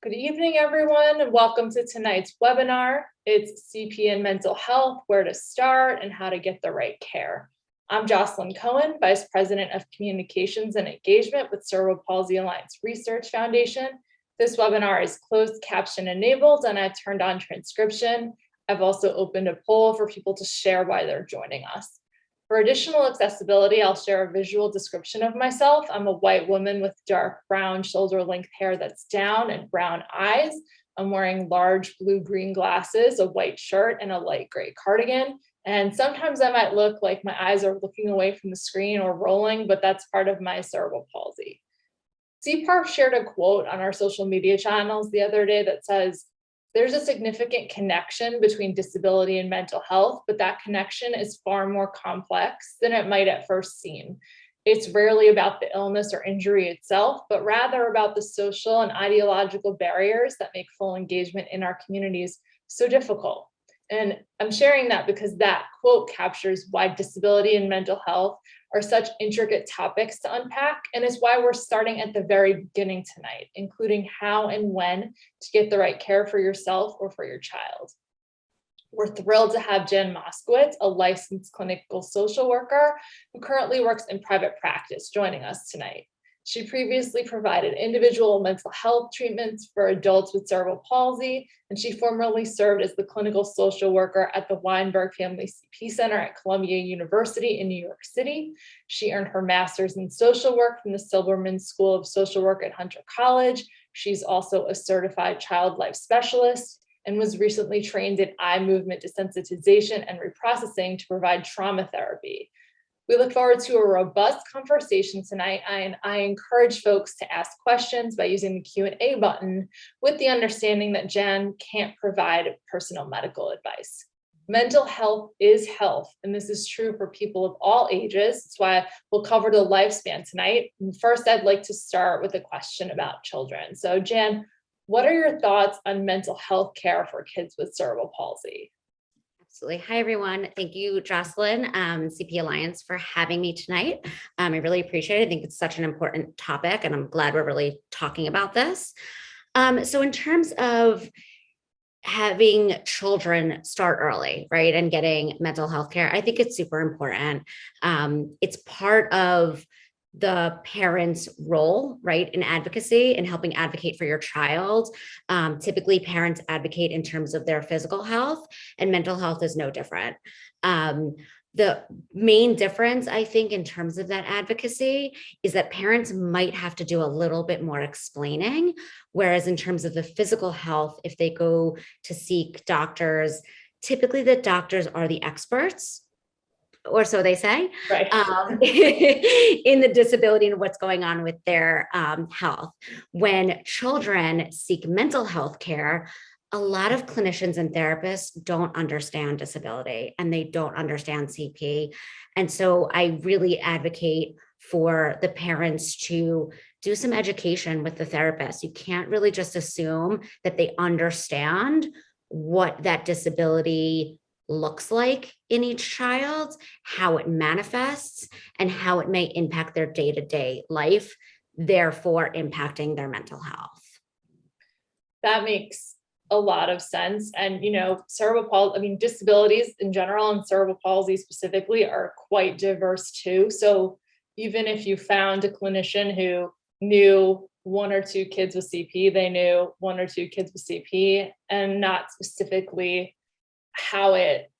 Good evening, everyone, and welcome to tonight's webinar. It's CP and mental health, where to start and how to get the right care. I'm Jocelyn Cohen, Vice President of Communications and Engagement with Cerebral Palsy Alliance Research Foundation. This webinar is closed caption enabled, and I've turned on transcription. I've also opened a poll for people to share why they're joining us. For additional accessibility, I'll share a visual description of myself. I'm a white woman with dark brown shoulder-length hair that's down and brown eyes. I'm wearing large blue-green glasses, a white shirt, and a light gray cardigan. And sometimes I might look like my eyes are looking away from the screen or rolling, but that's part of my cerebral palsy. CPAR shared a quote on our social media channels the other day that says, "There's a significant connection between disability and mental health, but that connection is far more complex than it might at first seem. It's rarely about the illness or injury itself, but rather about the social and ideological barriers that make full engagement in our communities so difficult." And I'm sharing that because that quote captures why disability and mental health are such intricate topics to unpack, and is why we're starting at the very beginning tonight, including how and when to get the right care for yourself or for your child. We're thrilled to have Jan Moskowitz, a licensed clinical social worker who currently works in private practice, joining us tonight. She previously provided individual mental health treatments for adults with cerebral palsy, and she formerly served as the clinical social worker at the Weinberg Family CP Center at Columbia University in New York City. She earned her master's in social work from the Silberman School of Social Work at Hunter College. She's also a certified child life specialist and was recently trained in eye movement desensitization and reprocessing to provide trauma therapy. We look forward to a robust conversation tonight, and I encourage folks to ask questions by using the Q&A button, with the understanding that Jan can't provide personal medical advice. Mental health is health, and this is true for people of all ages. That's why we'll cover the lifespan tonight. And first, I'd like to start with a question about children. So Jan, what are your thoughts on mental health care for kids with cerebral palsy? Absolutely. Hi, everyone. Thank you, Jocelyn, CP Alliance, for having me tonight. I really appreciate it. I think it's such an important topic, and I'm glad we're really talking about this. So in terms of having children start early, right, and getting mental health care, I think it's super important. It's part of the parent's role, right, in advocacy and helping advocate for your child. Typically, parents advocate in terms of their physical health, and mental health is no different. The main difference, I think, in terms of that advocacy is that parents might have to do a little bit more explaining, whereas in terms of the physical health, if they go to seek doctors, typically the doctors are the experts, or so they say, Right. in the disability and what's going on with their health. When children seek mental health care, a lot of clinicians and therapists don't understand disability, and they don't understand CP. And so I really advocate for the parents to do some education with the therapist. You can't really just assume that they understand what that disability looks like in each child, how it manifests, and how it may impact their day-to-day life, therefore impacting their mental health. That makes a lot of sense. And, cerebral palsy, disabilities in general and cerebral palsy specifically are quite diverse too. So even if you found a clinician who knew one or two kids with CP, they knew one or two kids with CP, and not specifically how it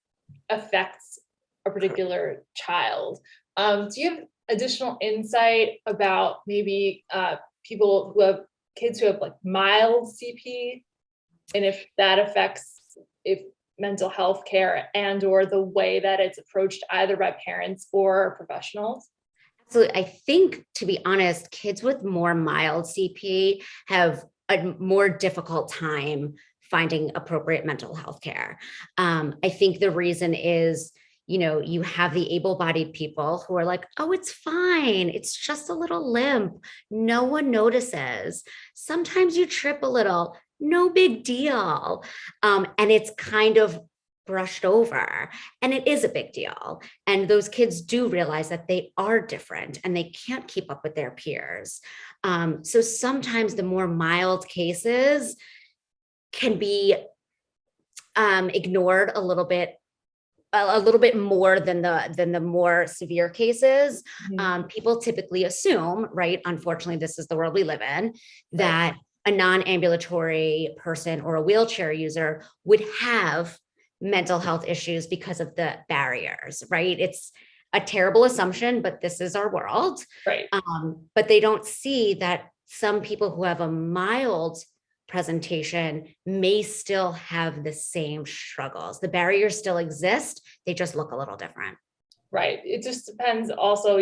affects a particular child. Do you have additional insight about maybe people who have kids who have like mild CP, and if that affects mental health care and or the way that it's approached either by parents or professionals? Absolutely. I think, to be honest, kids with more mild CP have a more difficult time finding appropriate mental health care. I think the reason is, you have the able-bodied people who are like, oh, it's fine. It's just a little limp. No one notices. Sometimes you trip a little. No big deal. And it's kind of brushed over, and it is a big deal. And those kids do realize that they are different and they can't keep up with their peers. So sometimes the more mild cases can be ignored a little bit more than the more severe cases. People typically assume, right? Unfortunately, this is the world we live in, that a non-ambulatory person or a wheelchair user would have mental health issues because of the barriers, right? It's a terrible assumption, but this is our world. Right. But they don't see that some people who have a mild presentation may still have the same struggles. The barriers still exist. They just look a little different. Right. It just depends also,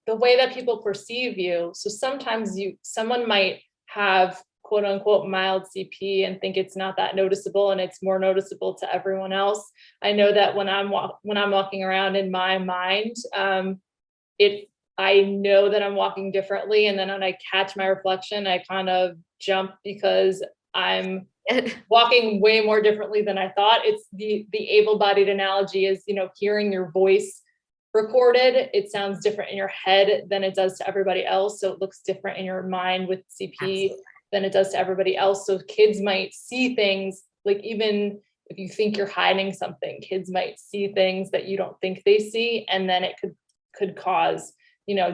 the way that people perceive you. So sometimes someone might have quote unquote mild CP and think it's not that noticeable, and it's more noticeable to everyone else. I know that when I'm walking around in my mind, I know that I'm walking differently, and then when I catch my reflection, I kind of jump because I'm walking way more differently than I thought. It's the able-bodied analogy is, hearing your voice recorded. It sounds different in your head than it does to everybody else. So it looks different in your mind with CP Absolutely. Than it does to everybody else. So kids might see things, like even if you think you're hiding something, kids might see things that you don't think they see. And then it could cause,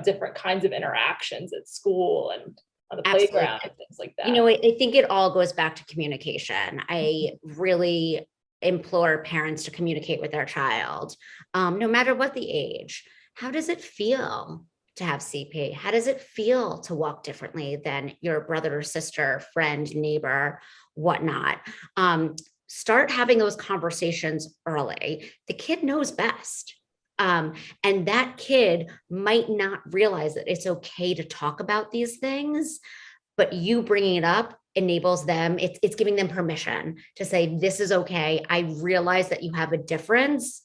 different kinds of interactions at school and on the playground and things like that. I think it all goes back to communication. I really implore parents to communicate with their child, no matter what the age. How does it feel to have CP? How does it feel to walk differently than your brother or sister, friend, neighbor, whatnot? Start having those conversations early. The kid knows best. And that kid might not realize that it's okay to talk about these things, but you bringing it up enables them, it's giving them permission to say, this is okay. I realize that you have a difference.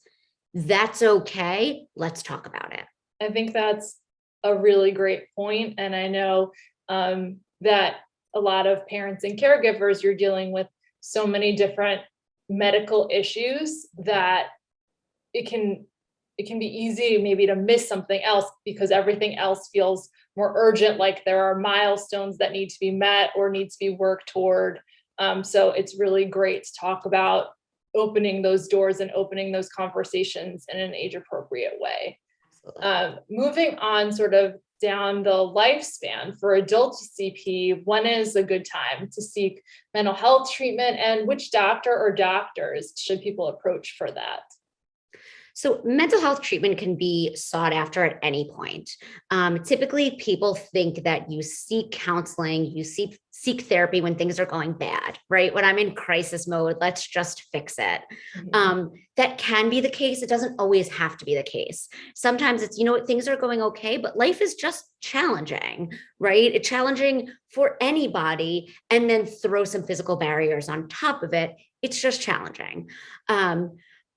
That's okay. Let's talk about it. I think that's a really great point. And I know that a lot of parents and caregivers, you're dealing with so many different medical issues that it can be easy maybe to miss something else because everything else feels more urgent, like there are milestones that need to be met or need to be worked toward. So it's really great to talk about opening those doors and opening those conversations in an age-appropriate way. Moving on sort of down the lifespan for adult CP, when is a good time to seek mental health treatment, and which doctor or doctors should people approach for that? So mental health treatment can be sought after at any point. Typically, people think that you seek counseling, you seek therapy when things are going bad, right? When I'm in crisis mode, let's just fix it. That can be the case. It doesn't always have to be the case. Sometimes it's, things are going okay, but life is just challenging, right? It's challenging for anybody, and then throw some physical barriers on top of it. It's just challenging.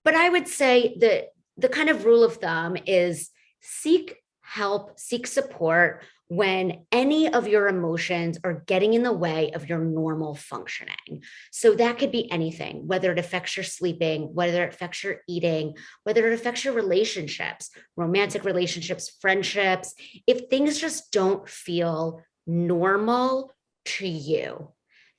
But I would say that the kind of rule of thumb is seek help, seek support when any of your emotions are getting in the way of your normal functioning. So that could be anything, whether it affects your sleeping, whether it affects your eating, whether it affects your relationships, romantic relationships, friendships. If things just don't feel normal to you,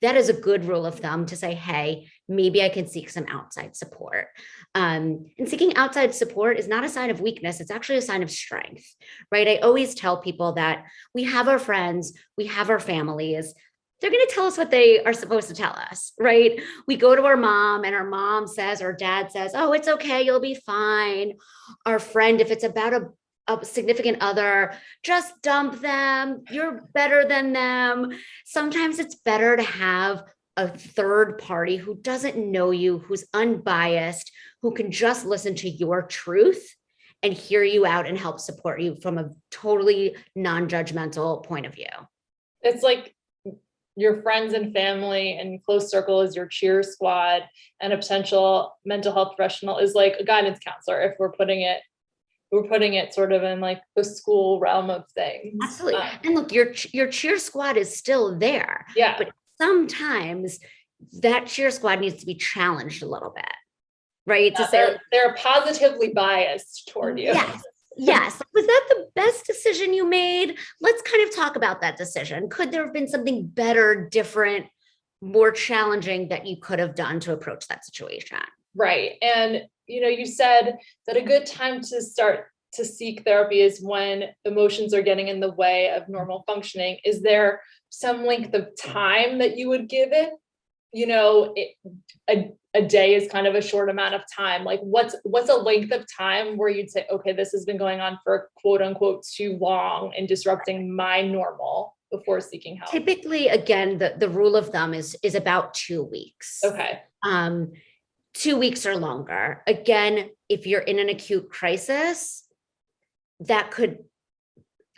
that is a good rule of thumb to say, hey, maybe I can seek some outside support. And seeking outside support is not a sign of weakness. It's actually a sign of strength, right? I always tell people that we have our friends, we have our families. They're going to tell us what they are supposed to tell us, right? We go to our mom and our mom says, or dad says, oh, it's okay, you'll be fine. Our friend, if it's about a significant other, just dump them. You're better than them. Sometimes it's better to have a third party who doesn't know you, who's unbiased, who can just listen to your truth and hear you out and help support you from a totally non-judgmental point of view. It's like your friends and family and close circle is your cheer squad, and a potential mental health professional is like a guidance counselor, if we're putting it sort of in like the school realm of things. Absolutely. And look, your cheer squad is still there. Yeah. But sometimes that cheer squad needs to be challenged a little bit, right? Yeah, To say, they're positively biased toward you. yes, yes. Was that the best decision you made? Let's kind of talk about that decision. Could there have been something better, different, more challenging that you could have done to approach that situation? Right. And, you said that a good time to start to seek therapy is when emotions are getting in the way of normal functioning. Is there some length of time that you would give it? A day is kind of a short amount of time. Like what's a length of time where you'd say, okay, this has been going on for quote unquote too long and disrupting my normal before seeking help? Typically, again, the rule of thumb is about 2 weeks. Okay. 2 weeks or longer. Again, if you're in an acute crisis, that could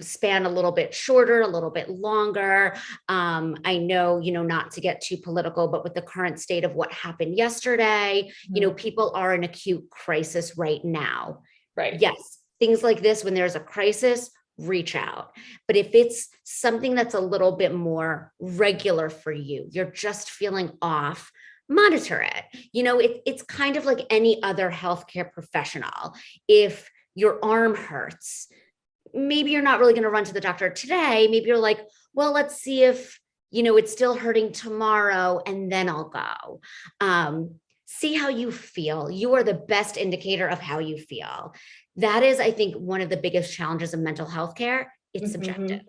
span a little bit shorter, a little bit longer. I know, not to get too political, but with the current state of what happened yesterday, people are in acute crisis right now. Right. Yes, things like this, when there's a crisis, reach out. But if it's something that's a little bit more regular for you, you're just feeling off, monitor it. It's kind of like any other healthcare professional. If your arm hurts, maybe you're not really going to run to the doctor today. Maybe you're like, well, let's see if, it's still hurting tomorrow and then I'll go. See how you feel. You are the best indicator of how you feel. That is, I think, one of the biggest challenges of mental health care. It's subjective.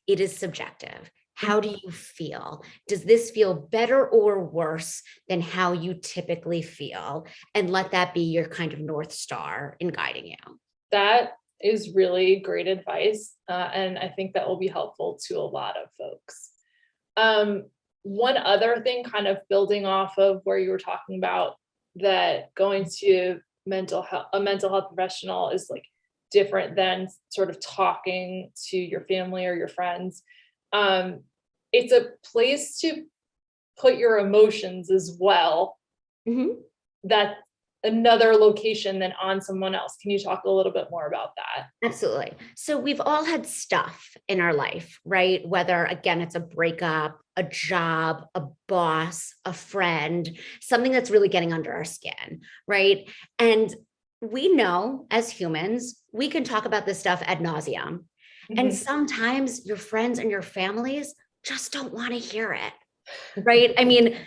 It is subjective. How do you feel? Does this feel better or worse than how you typically feel? And let that be your kind of North Star in guiding you. That is really great advice. And I think that will be helpful to a lot of folks. One other thing, kind of building off of where you were talking about that going to a mental health professional is like different than sort of talking to your family or your friends. It's a place to put your emotions as well. That another location than on someone else. Can you talk a little bit more about that? Absolutely. So we've all had stuff in our life, right? Whether, again, it's a breakup, a job, a boss, a friend, something that's really getting under our skin, right? And we know as humans, we can talk about this stuff ad nauseum. And sometimes your friends and your families just don't want to hear it, right? I mean,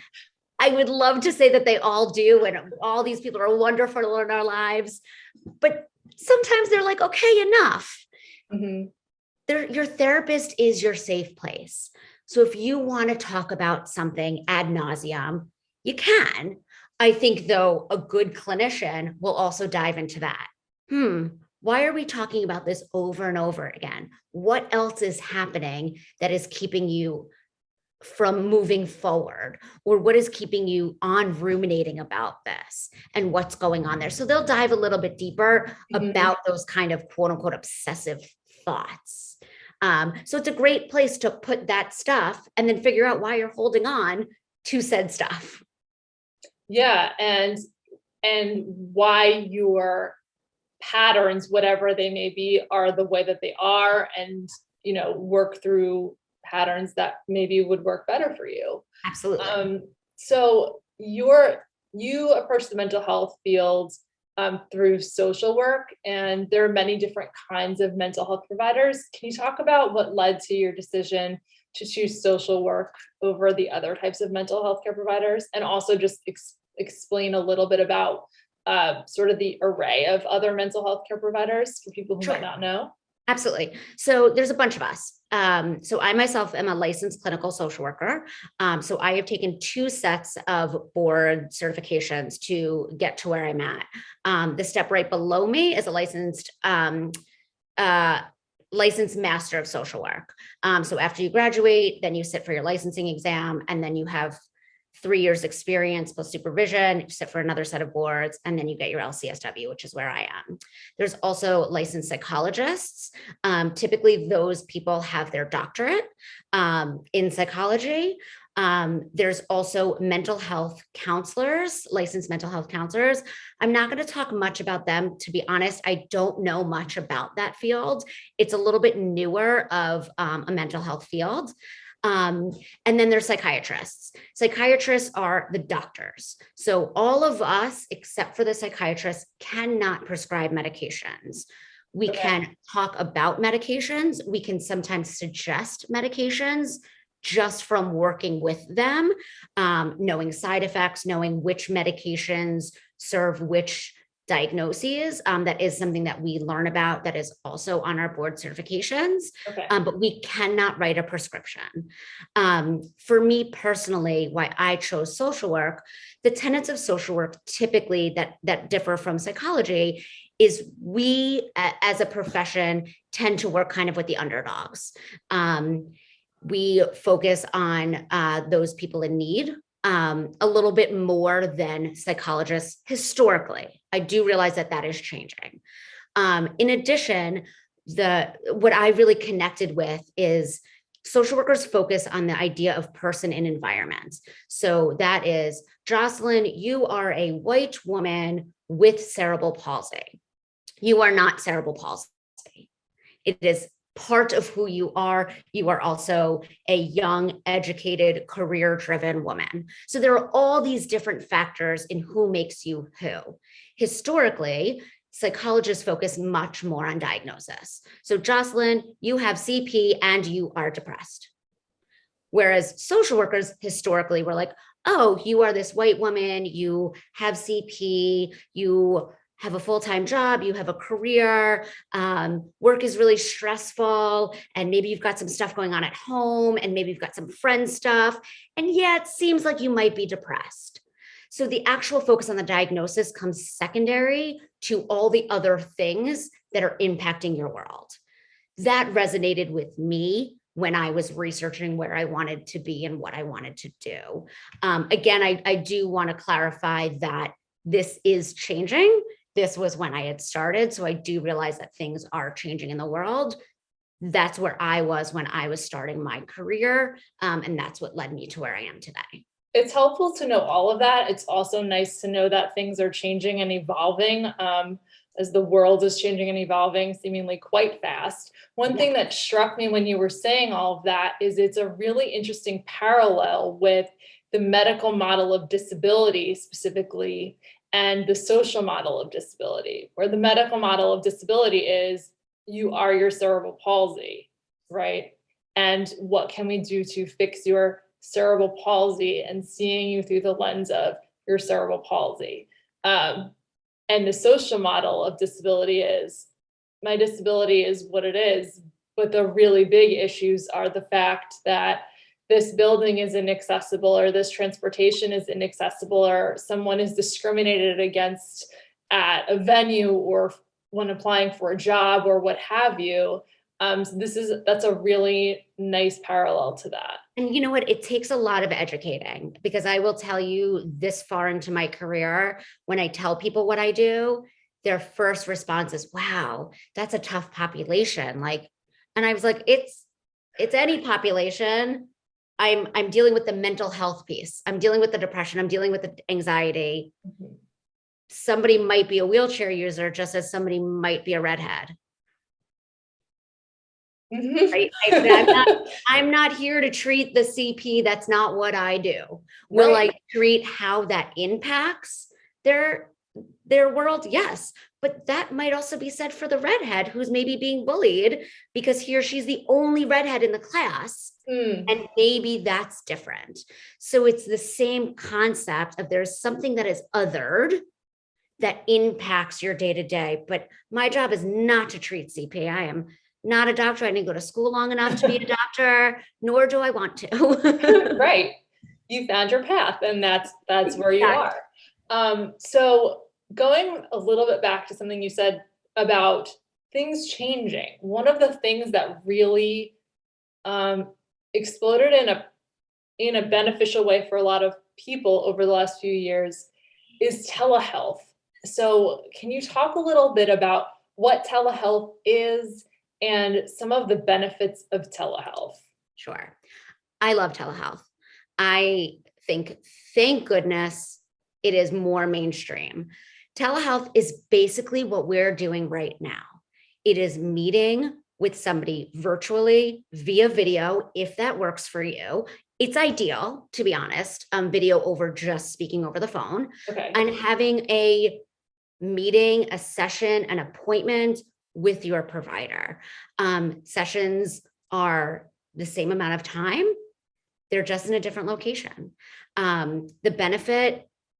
I would love to say that they all do, and all these people are wonderful in our lives, but sometimes they're like, okay, enough. Your therapist is your safe place. So if you want to talk about something ad nauseum, you can. I think, though, a good clinician will also dive into that. Why are we talking about this over and over again? What else is happening that is keeping you from moving forward, or what is keeping you on ruminating about this and what's going on there? So they'll dive a little bit deeper about those kind of quote unquote obsessive thoughts. So it's a great place to put that stuff and then figure out why you're holding on to said stuff. Yeah. And why your patterns, whatever they may be, are the way that they are, and, work through patterns that maybe would work better for you. Absolutely. So you approach the mental health field through social work, and there are many different kinds of mental health providers. Can you talk about what led to your decision to choose social work over the other types of mental health care providers, and also just explain a little bit about sort of the array of other mental health care providers for people who might not know? Absolutely. So there's a bunch of us. So I myself am a licensed clinical social worker. So I have taken 2 sets of board certifications to get to where I'm at. The step right below me is a licensed master of social work. So after you graduate, then you sit for your licensing exam, and then you have 3 years experience plus supervision, you sit for another set of boards, and then you get your LCSW, which is where I am. There's also licensed psychologists. Typically, those people have their doctorate in psychology. There's also mental health counselors, licensed mental health counselors. I'm not going to talk much about them. To be honest, I don't know much about that field. It's a little bit newer of a mental health field. And then there's psychiatrists. Psychiatrists are the doctors. So all of us, except for the psychiatrists, cannot prescribe medications. We can talk about medications. We can sometimes suggest medications just from working with them, knowing side effects, knowing which medications serve which diagnoses. That is something that we learn about, that is also on our board certifications, but we cannot write a prescription. For me personally, why I chose social work, the tenets of social work typically that differ from psychology is we as a profession tend to work kind of with the underdogs. We focus on those people in need a little bit more than psychologists historically. I do realize that is changing. In addition, what I really connected with is social workers focus on the idea of person and environment. So that is, Jocelyn, you are a white woman with cerebral palsy. You are not cerebral palsy. It is part of who you are. You are also a young, educated, career-driven woman. So there are all these different factors in who makes you who. Historically, psychologists focus much more on diagnosis. So Jocelyn, you have CP and you are depressed. Whereas social workers historically were like, oh, you are this white woman, you have CP, you have a full-time job, you have a career, work is really stressful, and maybe you've got some stuff going on at home, and maybe you've got some friend stuff, and yeah, it seems like you might be depressed. So the actual focus on the diagnosis comes secondary to all the other things that are impacting your world. That resonated with me when I was researching where I wanted to be and what I wanted to do. Again, I do want to clarify that this is changing. This was when I had started. So I do realize that things are changing in the world. That's where I was when I was starting my career. And that's what led me to where I am today. It's helpful to know all of that. It's also nice to know that things are changing and evolving as the world is changing and evolving seemingly quite fast. One thing that struck me when you were saying all of that is it's a really interesting parallel with the medical model of disability specifically and the social model of disability, where the medical model of disability is you are your cerebral palsy, right? And what can we do to fix your cerebral palsy, and seeing you through the lens of your cerebral palsy. And the social model of disability is my disability is what it is, but the really big issues are the fact that this building is inaccessible, or this transportation is inaccessible, or someone is discriminated against at a venue or when applying for a job or what have you. So that's a really nice parallel to that. And you know what? It takes a lot of educating, because I will tell you, this far into my career, when I tell people what I do, their first response is, wow, that's a tough population. And I was like, it's any population. I'm dealing with the mental health piece. I'm dealing with the depression. I'm dealing with the anxiety. Mm-hmm. Somebody might be a wheelchair user, just as somebody might be a redhead. Mm-hmm. Right? I'm not here to treat the CP. That's not what I do. Right. Will I treat how that impacts their world? Yes. But that might also be said for the redhead who's maybe being bullied because he or she's the only redhead in the class. And maybe that's different. So it's the same concept of there's something that is othered that impacts your day-to-day. But my job is not to treat CP. I am not a doctor. I didn't go to school long enough to be a doctor, nor do I want to. Right. You found your path, and that's where you are. So going a little bit back to something you said about things changing, one of the things that really exploded in a beneficial way for a lot of people over the last few years is telehealth. So can you talk a little bit about what telehealth is and some of the benefits of telehealth? Sure. I love telehealth. I think, thank goodness, it is more mainstream. Telehealth is basically what we're doing right now. It is meeting with somebody virtually via video, if that works for you. It's ideal, to be honest, video over just speaking over the phone, Okay. and having a meeting, a session, an appointment with your provider. Sessions are the same amount of time. They're just in a different location. The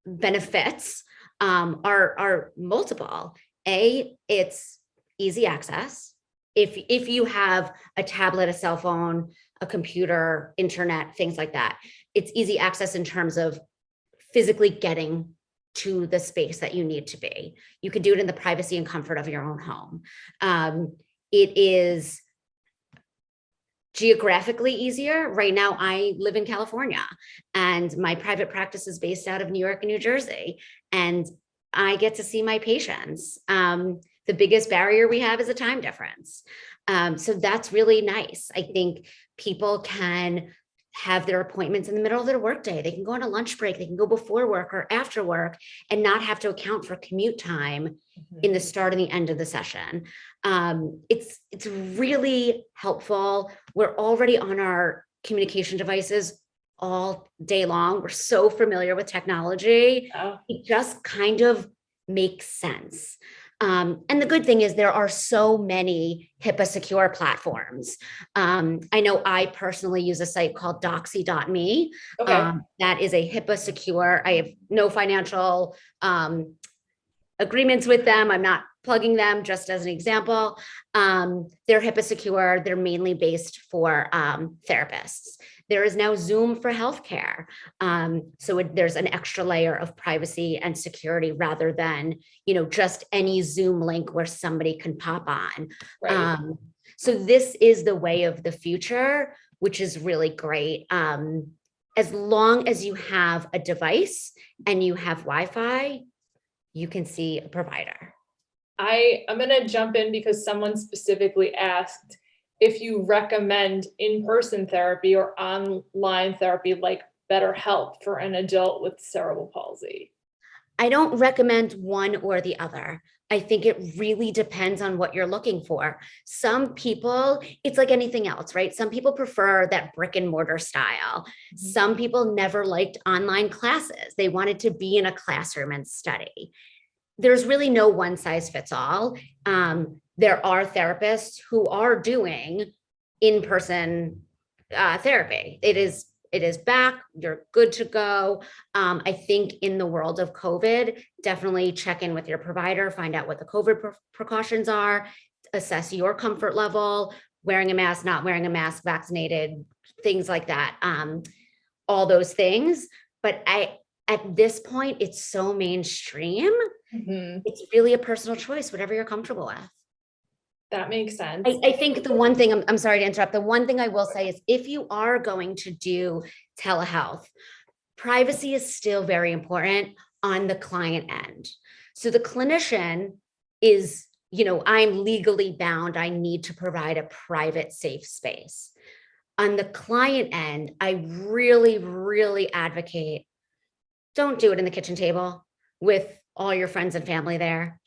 benefits are multiple. It's easy access. If you have a tablet, a cell phone, a computer, internet, things like that, it's easy access in terms of physically getting to the space that you need to be. You can do it in the privacy and comfort of your own home. It is geographically easier. Right now, I live in California and my private practice is based out of New York and New Jersey, and I get to see my patients. The biggest barrier we have is a time difference. So that's really nice. I think people can have their appointments in the middle of their workday. They can go on a lunch break. They can go before work or after work and not have to account for commute time in the start and the end of the session. It's really helpful. We're already on our communication devices all day long. We're so familiar with technology. Oh. It just kind of makes sense. And the good thing is there are so many HIPAA secure platforms. I know I personally use a site called doxy.me. Okay. That is a HIPAA secure. I have no financial agreements with them. I'm not plugging them, just as an example. They're HIPAA secure. They're mainly based for therapists. There is now Zoom for healthcare. So there's an extra layer of privacy and security rather than, just any Zoom link where somebody can pop on. Right. So this is the way of the future, which is really great. As long as you have a device and you have Wi-Fi, you can see a provider. I'm going to jump in because someone specifically asked if you recommend in-person therapy or online therapy like BetterHelp for an adult with cerebral palsy. I don't recommend one or the other. I think it really depends on what you're looking for. Some people, it's like anything else, right? Some people prefer that brick and mortar style. Some people never liked online classes. They wanted to be in a classroom and study. There's really no one size fits all. There are therapists who are doing in-person therapy. It is back. You're good to go. I think in the world of COVID, definitely check in with your provider, find out what the COVID precautions are, assess your comfort level, wearing a mask, not wearing a mask, vaccinated, things like that. All those things. But at this point, it's so mainstream. It's really a personal choice, whatever you're comfortable with. That makes sense. I think the one thing, I'm sorry to interrupt. The one thing I will say is if you are going to do telehealth, privacy is still very important on the client end. So the clinician is, I'm legally bound. I need to provide a private, safe space. On the client end, I really, really advocate, don't do it in the kitchen table with all your friends and family there.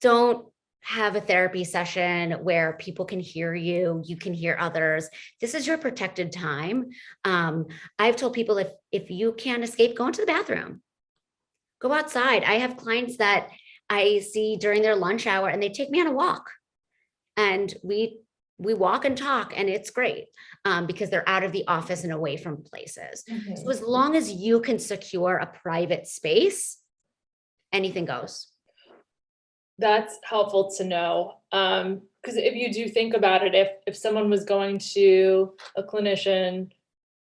Don't have a therapy session where people can hear you, you can hear others. This is your protected time. I've told people if you can't escape, go into the bathroom, go outside. I have clients that I see during their lunch hour and they take me on a walk and we walk and talk, and it's great because they're out of the office and away from places. So as long as you can secure a private space, anything goes. That's helpful to know. Because if you do think about it, if someone was going to a clinician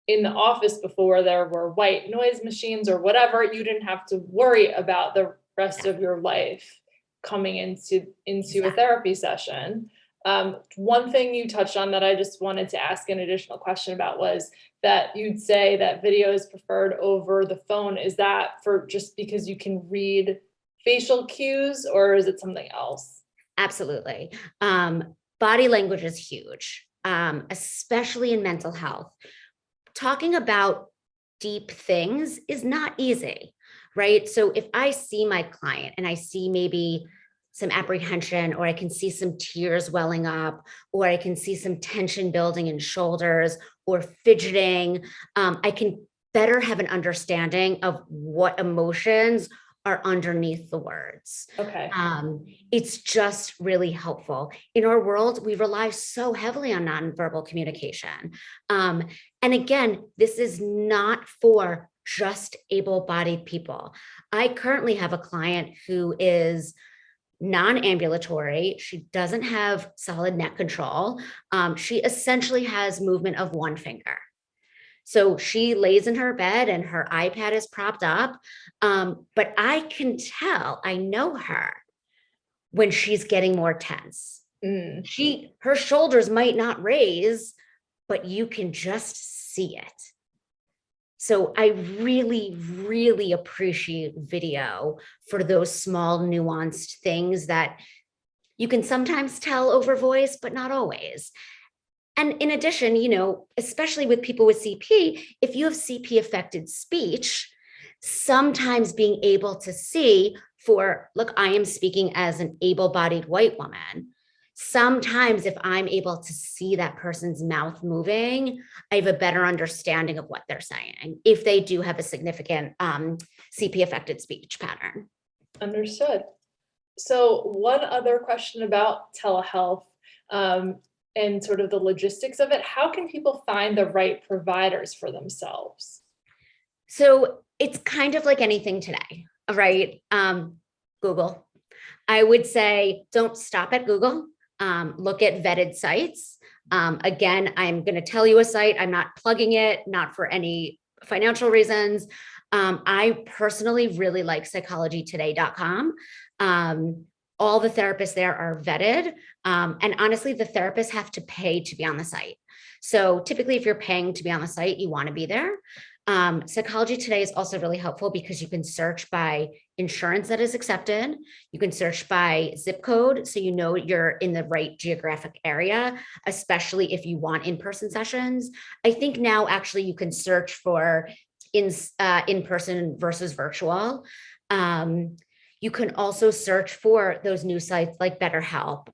in the office before there were white noise machines or whatever, you didn't have to worry about the rest of your life coming into a therapy session. One thing you touched on that I just wanted to ask an additional question about was that you'd say that video is preferred over the phone. Is that for just because you can read facial cues, or is it something else? Absolutely. Body language is huge, especially in mental health. Talking about deep things is not easy, right? So if I see my client and I see maybe some apprehension, or I can see some tears welling up, or I can see some tension building in shoulders or fidgeting, I can better have an understanding of what emotions are underneath the words. Okay. It's just really helpful. In our world, we rely so heavily on nonverbal communication. And again, this is not for just able-bodied people. I currently have a client who is non-ambulatory. She doesn't have solid neck control. She essentially has movement of one finger. So she lays in her bed and her iPad is propped up. But I can tell, I know her when she's getting more tense. Her shoulders might not raise, but you can just see it. So I really, really appreciate video for those small nuanced things that you can sometimes tell over voice, but not always. And in addition, especially with people with CP, if you have CP affected speech, sometimes being able to see look, I am speaking as an able-bodied white woman. Sometimes if I'm able to see that person's mouth moving, I have a better understanding of what they're saying if they do have a significant CP affected speech pattern. Understood. So one other question about telehealth and sort of the logistics of it. How can people find the right providers for themselves? So it's kind of like anything today, right? Google. I would say don't stop at Google. Look at vetted sites. Again, I'm going to tell you a site. I'm not plugging it, not for any financial reasons. I personally really like psychologytoday.com. All the therapists there are vetted. And honestly, the therapists have to pay to be on the site. So typically, if you're paying to be on the site, you want to be there. Psychology Today is also really helpful because you can search by insurance that is accepted. You can search by zip code, so you know you're in the right geographic area, especially if you want in-person sessions. I think now actually you can search for in-person versus virtual. You can also search for those new sites like BetterHelp,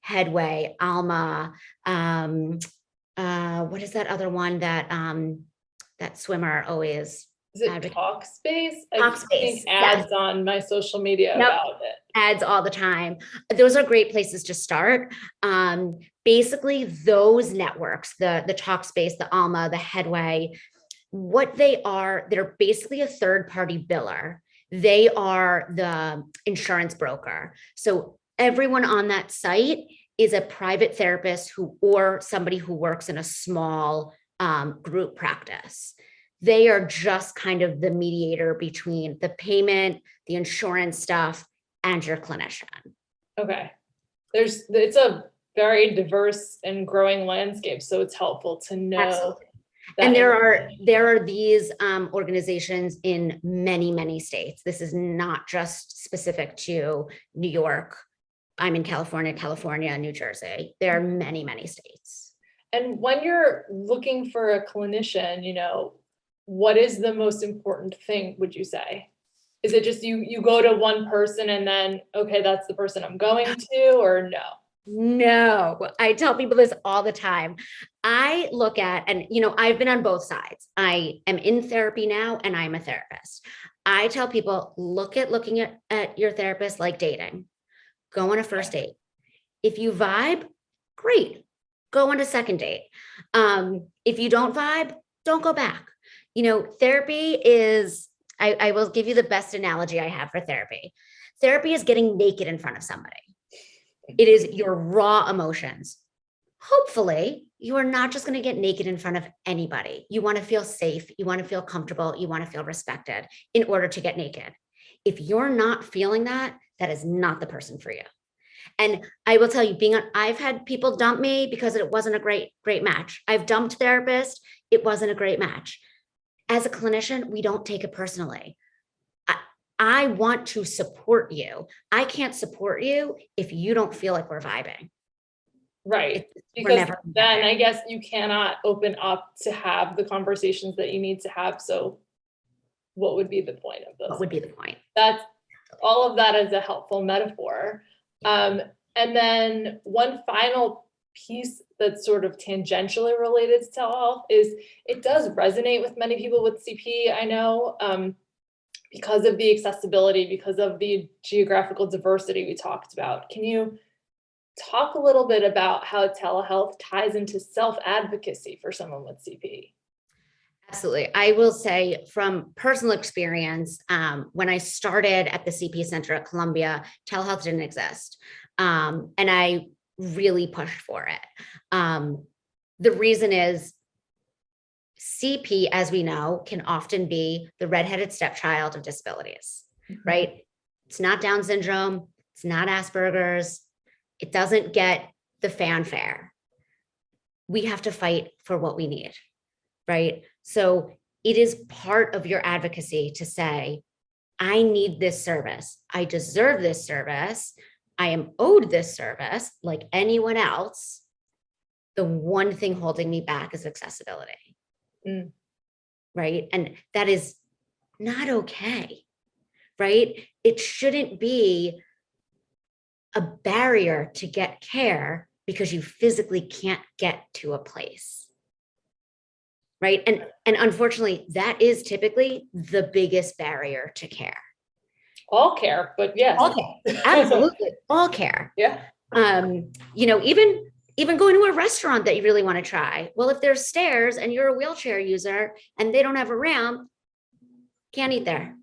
Headway, Alma. What is that other one that swimmer always? Is it Talkspace? Talkspace, I think ads on my social media about it. Ads all the time. Those are great places to start. Basically, those networks, the Talkspace, the Alma, the Headway, what they are, they're basically a third-party biller. They are the insurance broker. So everyone on that site is a private therapist or somebody who works in a small group practice. They are just kind of the mediator between the payment, the insurance stuff, and your clinician. Okay. It's a very diverse and growing landscape, so it's helpful to know. Absolutely. And there are these organizations in many, many states. This is not just specific to New York. I'm in California, New Jersey. There are many, many states. And when you're looking for a clinician, what is the most important thing, would you say? Is it just you go to one person and then, okay, that's the person I'm going to, or no? No, I tell people this all the time. I look at, and I've been on both sides. I am in therapy now and I'm a therapist. I tell people, looking at your therapist like dating. Go on a first date. If you vibe, great. Go on a second date. If you don't vibe, don't go back. Therapy is, I will give you the best analogy I have for therapy. Therapy is getting naked in front of somebody. It is your raw emotions. Hopefully, you are not just going to get naked in front of anybody. You want to feel safe. You want to feel comfortable. You want to feel respected in order to get naked. If you're not feeling that, that is not the person for you. And I will tell you, I've had people dump me because it wasn't a great match. I've dumped therapists. It wasn't a great match. As a clinician, we don't take it personally. I want to support you. I can't support you if you don't feel like we're vibing. Right. Because then I guess you cannot open up to have the conversations that you need to have. So what would be the point of this? What would be the point? That's all of that is a helpful metaphor. And then one final piece that's sort of tangentially related to telehealth is it does resonate with many people with CP, I know, because of the accessibility, because of the geographical diversity we talked about. Can you talk a little bit about how telehealth ties into self-advocacy for someone with CP? Absolutely. I will say from personal experience, when I started at the CP Center at Columbia, telehealth didn't exist. And I really pushed for it. The reason is CP, as we know, can often be the redheaded stepchild of disabilities, right? It's not Down syndrome. It's not Asperger's. It doesn't get the fanfare. We have to fight for what we need, right? So it is part of your advocacy to say, I need this service. I deserve this service. I am owed this service like anyone else. The one thing holding me back is accessibility. Right? And that is not okay, right? It shouldn't be a barrier to get care because you physically can't get to a place. Right. And unfortunately, that is typically the biggest barrier to care. All care, but yes. All care. Absolutely. All care. Yeah. Even going to a restaurant that you really want to try. Well, if there's stairs and you're a wheelchair user and they don't have a ramp, can't eat there.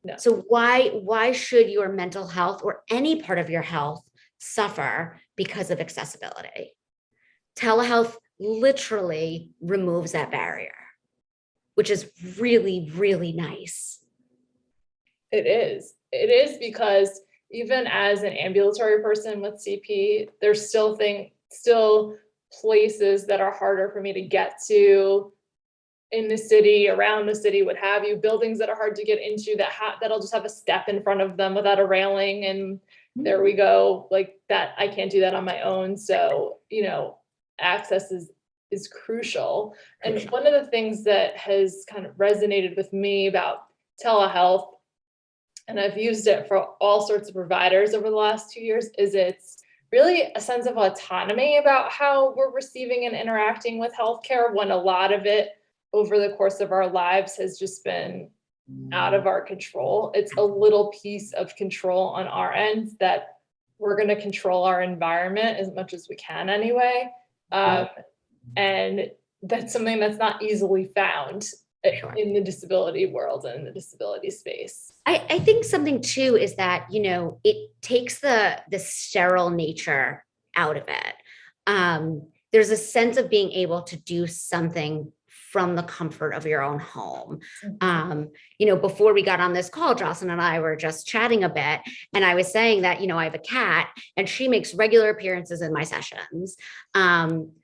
No. So why should your mental health or any part of your health suffer because of accessibility? Telehealth literally removes that barrier, which is really, really nice. It is. It is because even as an ambulatory person with CP, there's still places that are harder for me to get to in the city, around the city, what have you, buildings that are hard to get into that'll just have a step in front of them without a railing. And there we go. Like that, I can't do that on my own. So, access is crucial. And one of the things that has kind of resonated with me about telehealth, and I've used it for all sorts of providers over the last 2 years, is it's really a sense of autonomy about how we're receiving and interacting with healthcare, when a lot of it over the course of our lives has just been out of our control. It's a little piece of control on our end that we're going to control our environment as much as we can anyway. And that's something that's not easily found in the disability world and in the disability space. I think something too is that, it takes the sterile nature out of it. There's a sense of being able to do something from the comfort of your own home. Before we got on this call, Jocelyn and I were just chatting a bit, and I was saying that, I have a cat and she makes regular appearances in my sessions.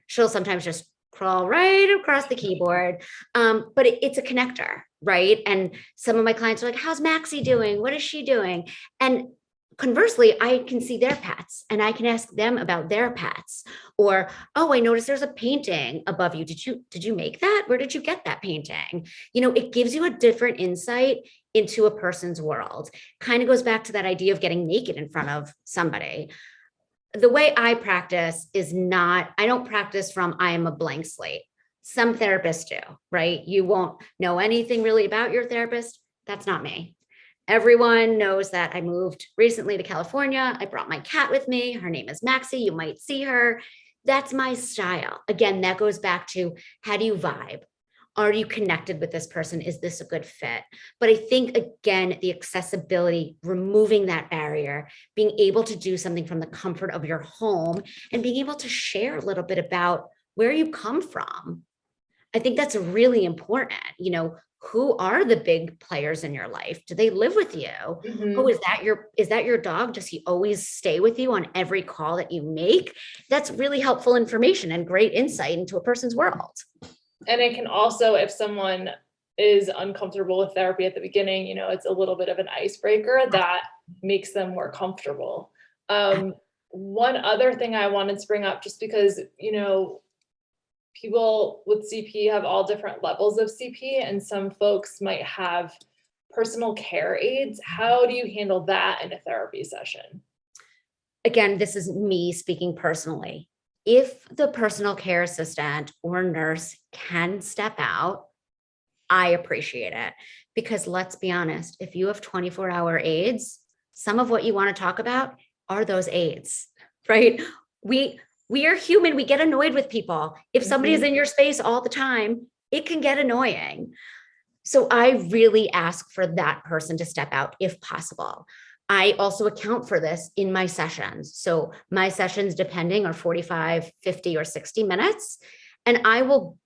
She'll sometimes just crawl right across the keyboard. But it's a connector, right? And some of my clients are like, how's Maxie doing? What is she doing? And conversely, I can see their pets and I can ask them about their pets. Or, oh, I noticed there's a painting above you. Did you make that? Where did you get that painting? It gives you a different insight into a person's world. Kind of goes back to that idea of getting naked in front of somebody. The way I practice is I don't practice from I am a blank slate. Some therapists do, right? You won't know anything really about your therapist. That's not me. Everyone knows that I moved recently to California. I brought my cat with me. Her name is Maxie. You might see her. That's my style. Again, that goes back to, how do you vibe? Are you connected with this person? Is this a good fit? But I think, again, the accessibility, removing that barrier, being able to do something from the comfort of your home and being able to share a little bit about where you come from. I think that's really important. Who are the big players in your life? Do they live with you? Oh, is that your dog? Does he always stay with you on every call that you make? That's really helpful information and great insight into a person's world. And it can also, if someone is uncomfortable with therapy at the beginning, it's a little bit of an icebreaker that makes them more comfortable. One other thing I wanted to bring up, just because, people with CP have all different levels of CP, and some folks might have personal care aids. How do you handle that in a therapy session? Again, this is me speaking personally. If the personal care assistant or nurse can step out, I appreciate it, because let's be honest, if you have 24-hour aids, some of what you want to talk about are those aids, right? We are human. We get annoyed with people. If somebody is in your space all the time, it can get annoying. So I really ask for that person to step out if possible. I also account for this in my sessions. So my sessions, depending, are 45, 50, or 60 minutes. And I will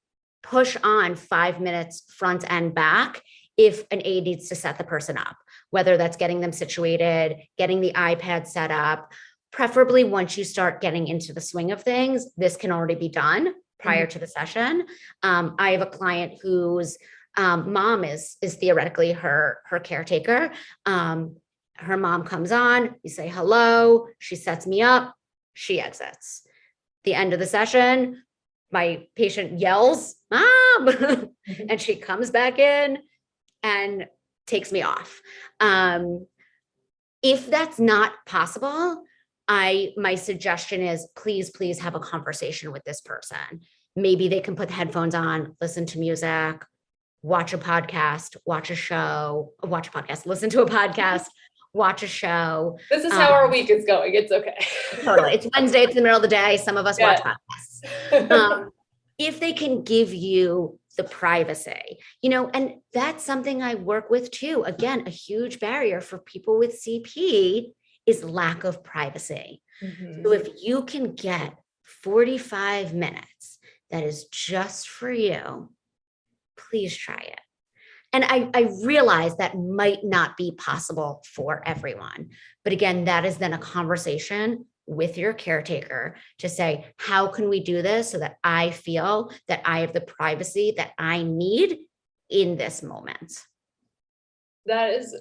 push on 5 minutes front and back if an aide needs to set the person up, whether that's getting them situated, getting the iPad set up. Preferably once you start getting into the swing of things, this can already be done prior to the session. I have a client whose mom is theoretically her caretaker. Her mom comes on, you say hello, she sets me up, she exits. The end of the session, my patient yells, "Mom," and she comes back in and takes me off. If that's not possible, my suggestion is please have a conversation with this person. Maybe they can put the headphones on, listen to music, watch a podcast, listen to a podcast, watch a show. This is how our week is going. It's okay. Totally. It's Wednesday. It's the middle of the day. Some of us watch podcasts. If they can give you the privacy, and that's something I work with too. Again, a huge barrier for people with CP is lack of privacy. So if you can get 45 minutes that is just for you, please try it. And I realize that might not be possible for everyone. But again, that is then a conversation with your caretaker to say, how can we do this so that I feel that I have the privacy that I need in this moment? That is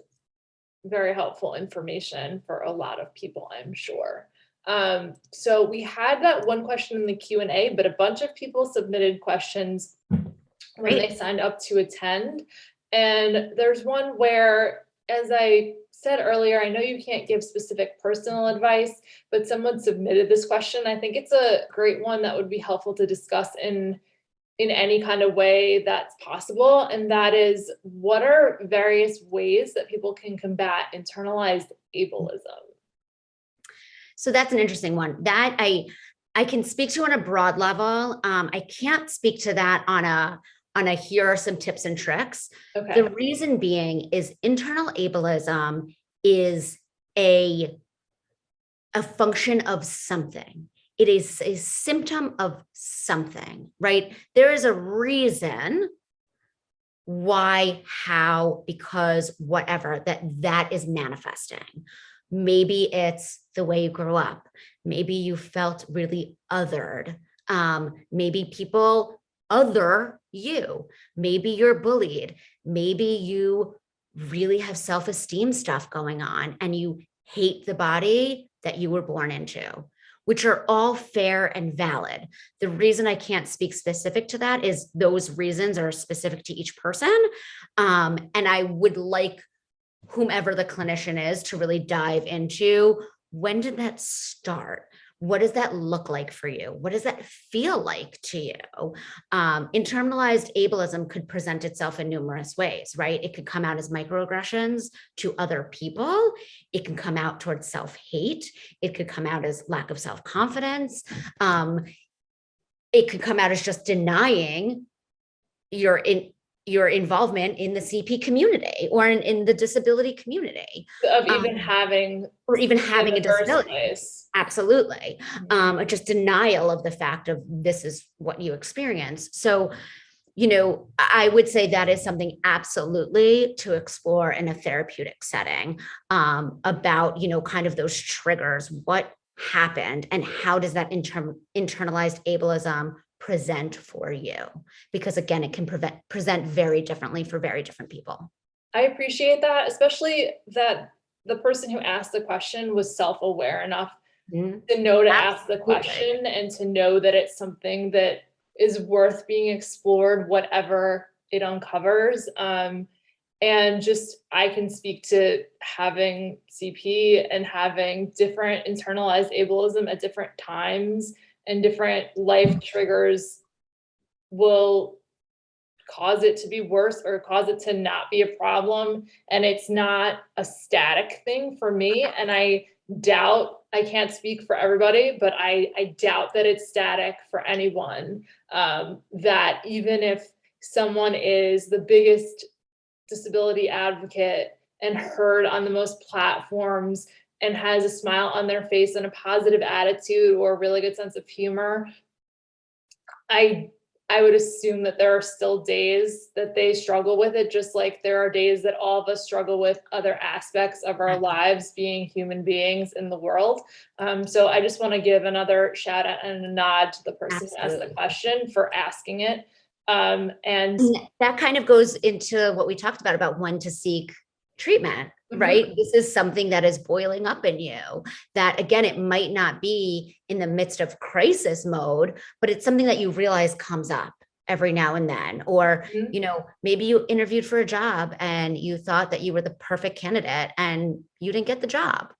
very helpful information for a lot of people, I'm sure. So we had that one question in the Q&A, but a bunch of people submitted questions when they signed up to attend. And there's one where, as I said earlier, I know you can't give specific personal advice, but someone submitted this question. I think it's a great one that would be helpful to discuss in any kind of way that's possible. And that is, what are various ways that people can combat internalized ableism? So that's an interesting one that I can speak to on a broad level. I can't speak to that on a here are some tips and tricks. Okay. The reason being is internal ableism is a function of something. It is a symptom of something, right? There is a reason why, how, because, whatever, that is manifesting. Maybe it's the way you grew up. Maybe you felt really othered. Maybe people other you. Maybe you're bullied. Maybe you really have self-esteem stuff going on and you hate the body that you were born into, which are all fair and valid. The reason I can't speak specific to that is those reasons are specific to each person. And I would like whomever the clinician is to really dive into, when did that start? What does that look like for you? What does that feel like to you? Internalized ableism could present itself in numerous ways, right? It could come out as microaggressions to other people. It can come out towards self-hate. It could come out as lack of self-confidence. It could come out as just denying your involvement in the CP community or in the disability community. Of even having a disability. Absolutely. Just denial of the fact of this is what you experience. So, I would say that is something absolutely to explore in a therapeutic setting, about, kind of those triggers, what happened and how does that internalized ableism present for you? Because again, it can present very differently for very different people. I appreciate that, especially that the person who asked the question was self-aware enough to know to ask the question and to know that it's something that is worth being explored, whatever it uncovers. And And just, I can speak to having CP and having different internalized ableism at different times and different life triggers will cause it to be worse or cause it to not be a problem. And it's not a static thing for me. And I doubt, I can't speak for everybody, but I doubt that it's static for anyone. That even if someone is the biggest disability advocate and heard on the most platforms and has a smile on their face and a positive attitude or a really good sense of humor, I would assume that there are still days that they struggle with it, just like there are days that all of us struggle with other aspects of our lives being human beings in the world. So I just want to give another shout out and a nod to the person who asked the question for asking it. And that kind of goes into what we talked about when to seek treatment, right? This is something that is boiling up in you that, again, it might not be in the midst of crisis mode, but it's something that you realize comes up every now and then. Or, you know, maybe you interviewed for a job and you thought that you were the perfect candidate and you didn't get the job,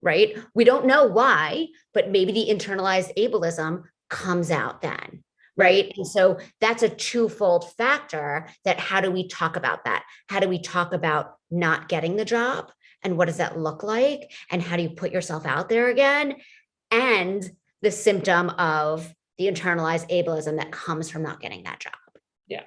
right? We don't know why, but maybe the internalized ableism comes out then. Right. And so that's a twofold factor that how do we talk about that? How do we talk about not getting the job? And what does that look like? And how do you put yourself out there again? And the symptom of the internalized ableism that comes from not getting that job. Yeah.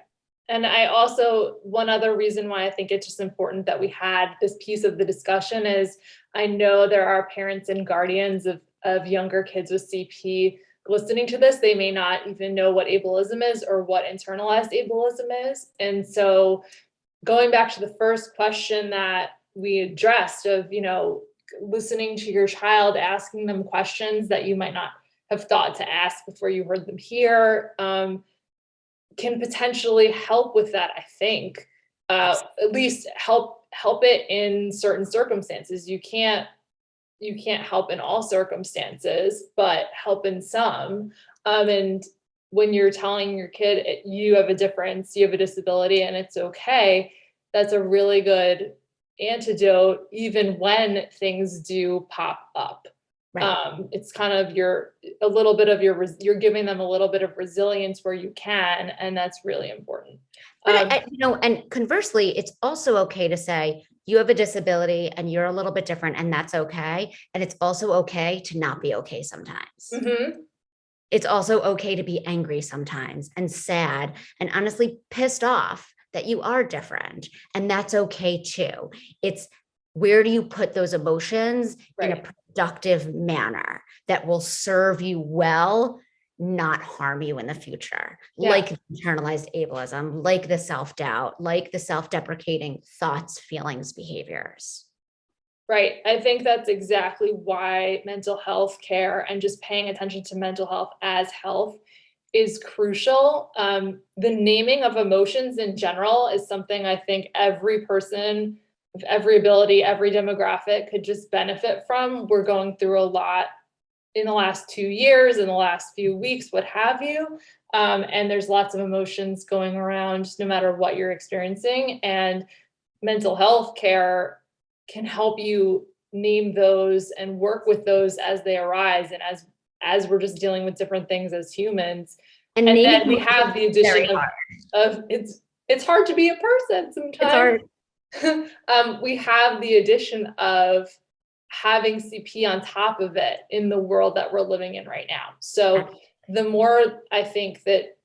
And I also, one other reason why I think it's just important that we had this piece of the discussion is I know there are parents and guardians of younger kids with CP listening to this. They may not even know what ableism is or what internalized ableism is. And so going back to the first question that we addressed of, you know, listening to your child, asking them questions that you might not have thought to ask before you heard them here, can potentially help with that, I think. At least help it in certain circumstances. You can't help in all circumstances, but help in some. And when you're telling your kid you have a difference, you have a disability, and it's okay, that's a really good antidote, even when things do pop up. Right. It's kind of you're giving them a little bit of resilience where you can, and that's really important. You know, and conversely, it's also okay to say you have a disability and you're a little bit different, and that's okay. And it's also okay to not be okay sometimes. It's also okay to be angry sometimes and sad and honestly pissed off that you are different. And that's okay too. It's where do you put those emotions in a productive manner that will serve you well, not harm you in the future, like internalized ableism, like the self-doubt, like the self-deprecating thoughts, feelings, behaviors. Right. I think that's exactly why mental health care and just paying attention to mental health as health is crucial. The naming of emotions in general is something I think every person of every ability, every demographic could just benefit from. We're going through a lot in the last 2 years, in the last few weeks, what have you. And there's lots of emotions going around no matter what you're experiencing. And mental health care can help you name those and work with those as they arise and as we're just dealing with different things as humans. And then we have the addition of it's hard to be a person sometimes. It's hard. We have the addition of having CP on top of it in the world that we're living in right now. So the more I think that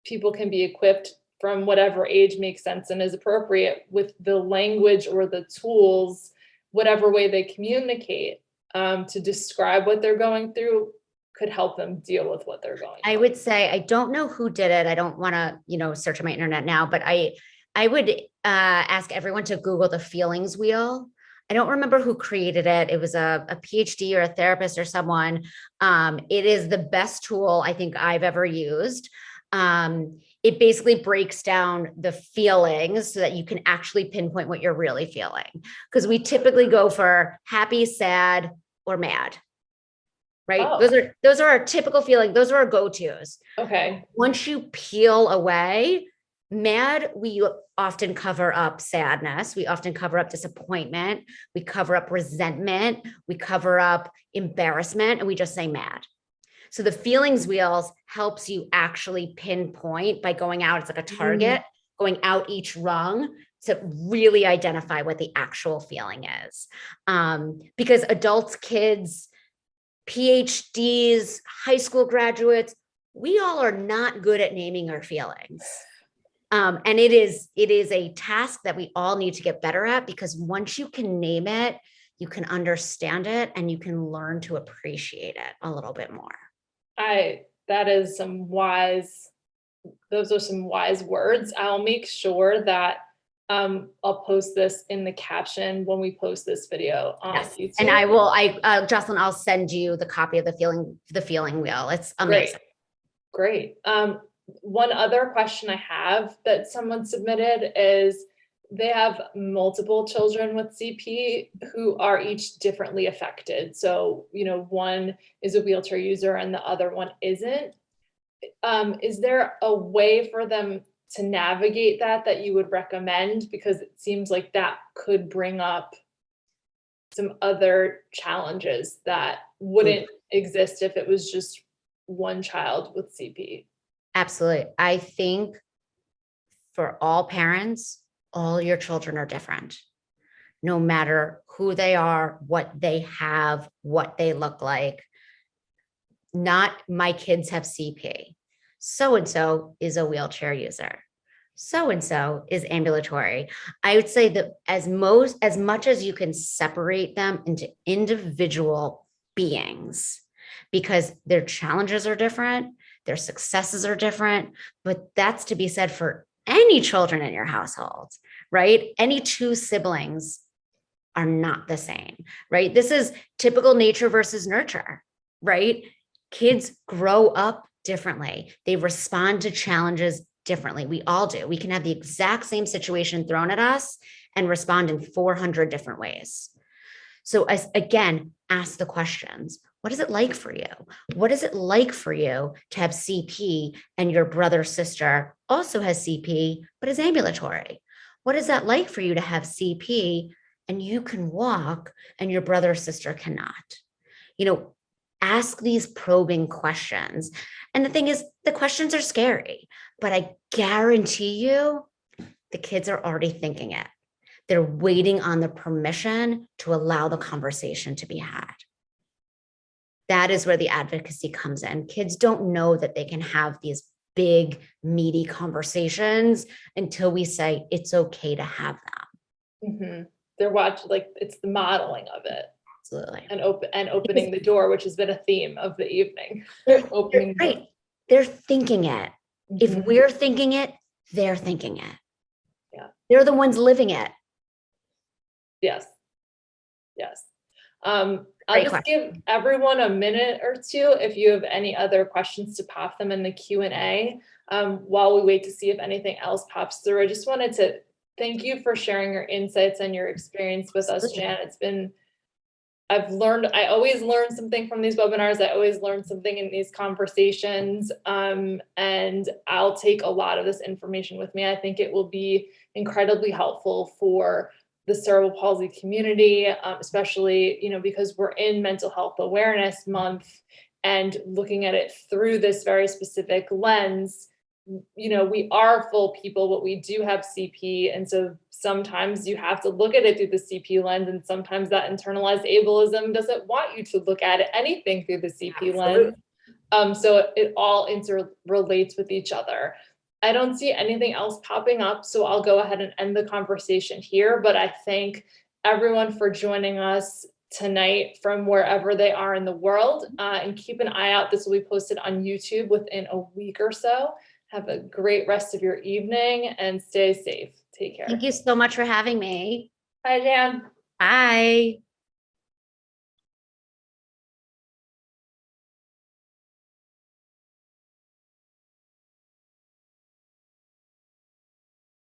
people can be equipped from whatever age makes sense and is appropriate with the language or the tools, whatever way they communicate to describe what they're going through could help them deal with what they're going through. I would say, I don't know who did it. I don't want to, you know, search on my internet now, but I would ask everyone to Google the feelings wheel. I don't remember who created it. It was a PhD or a therapist or someone. It is the best tool I think I've ever used. It basically breaks down the feelings so that you can actually pinpoint what you're really feeling. Because we typically go for happy, sad, or mad. Right? Oh. Those are our typical feelings. Those are our go-tos. Okay. Once you peel away Mad, we often cover up sadness. We often cover up disappointment. We cover up resentment. We cover up embarrassment, and we just say mad. So the feelings wheels helps you actually pinpoint by going out. It's like a target, going out each rung to really identify what the actual feeling is. Because adults, kids, PhDs, high school graduates, we all are not good at naming our feelings. And it is a task that we all need to get better at, because once you can name it, you can understand it and you can learn to appreciate it a little bit more. Those are some wise words. I'll make sure that I'll post this in the caption when we post this video on YouTube. And Jocelyn, I'll send you the copy of the feeling wheel. It's amazing. Great. One other question I have that someone submitted is they have multiple children with CP who are each differently affected. So, one is a wheelchair user and the other one isn't. Is there a way for them to navigate that you would recommend? Because it seems like that could bring up some other challenges that wouldn't exist if it was just one child with CP. Absolutely. I think for all parents, all your children are different, no matter who they are, what they have, what they look like. Not my kids have CP. So-and-so is a wheelchair user. So-and-so is ambulatory. I would say that as much as you can separate them into individual beings, because their challenges are different, their successes are different, but that's to be said for any children in your household, right? Any two siblings are not the same, right? This is typical nature versus nurture, right? Kids grow up differently. They respond to challenges differently. We all do. We can have the exact same situation thrown at us and respond in 400 different ways. So again, ask the questions. What is it like for you? What is it like for you to have CP and your brother or sister also has CP, but is ambulatory? What is that like for you to have CP and you can walk and your brother or sister cannot? Ask these probing questions. And the thing is, the questions are scary, but I guarantee you the kids are already thinking it. They're waiting on the permission to allow the conversation to be had. That is where the advocacy comes in. Kids don't know that they can have these big, meaty conversations until we say it's okay to have them. Mm-hmm. They're watching, it's the modeling of it. Absolutely. And opening the door, which has been a theme of the evening. Right. They're thinking it. Mm-hmm. If we're thinking it, they're thinking it. Yeah. They're the ones living it. Yes. I'll just give everyone a minute or two if you have any other questions to pop them in the Q&A while we wait to see if anything else pops through. I just wanted to thank you for sharing your insights and your experience with us, Jan. I always learn something from these webinars. I always learn something in these conversations. And I'll take a lot of this information with me. I think it will be incredibly helpful for the cerebral palsy community, especially, because we're in Mental Health Awareness Month and looking at it through this very specific lens. We are full people, but we do have CP. And so sometimes you have to look at it through the CP lens. And sometimes that internalized ableism doesn't want you to look at anything through the CP lens. So it all interrelates with each other. I don't see anything else popping up, so I'll go ahead and end the conversation here. But I thank everyone for joining us tonight from wherever they are in the world. And keep an eye out. This will be posted on YouTube within a week or so. Have a great rest of your evening and stay safe. Take care. Thank you so much for having me. Bye, Jan. Bye.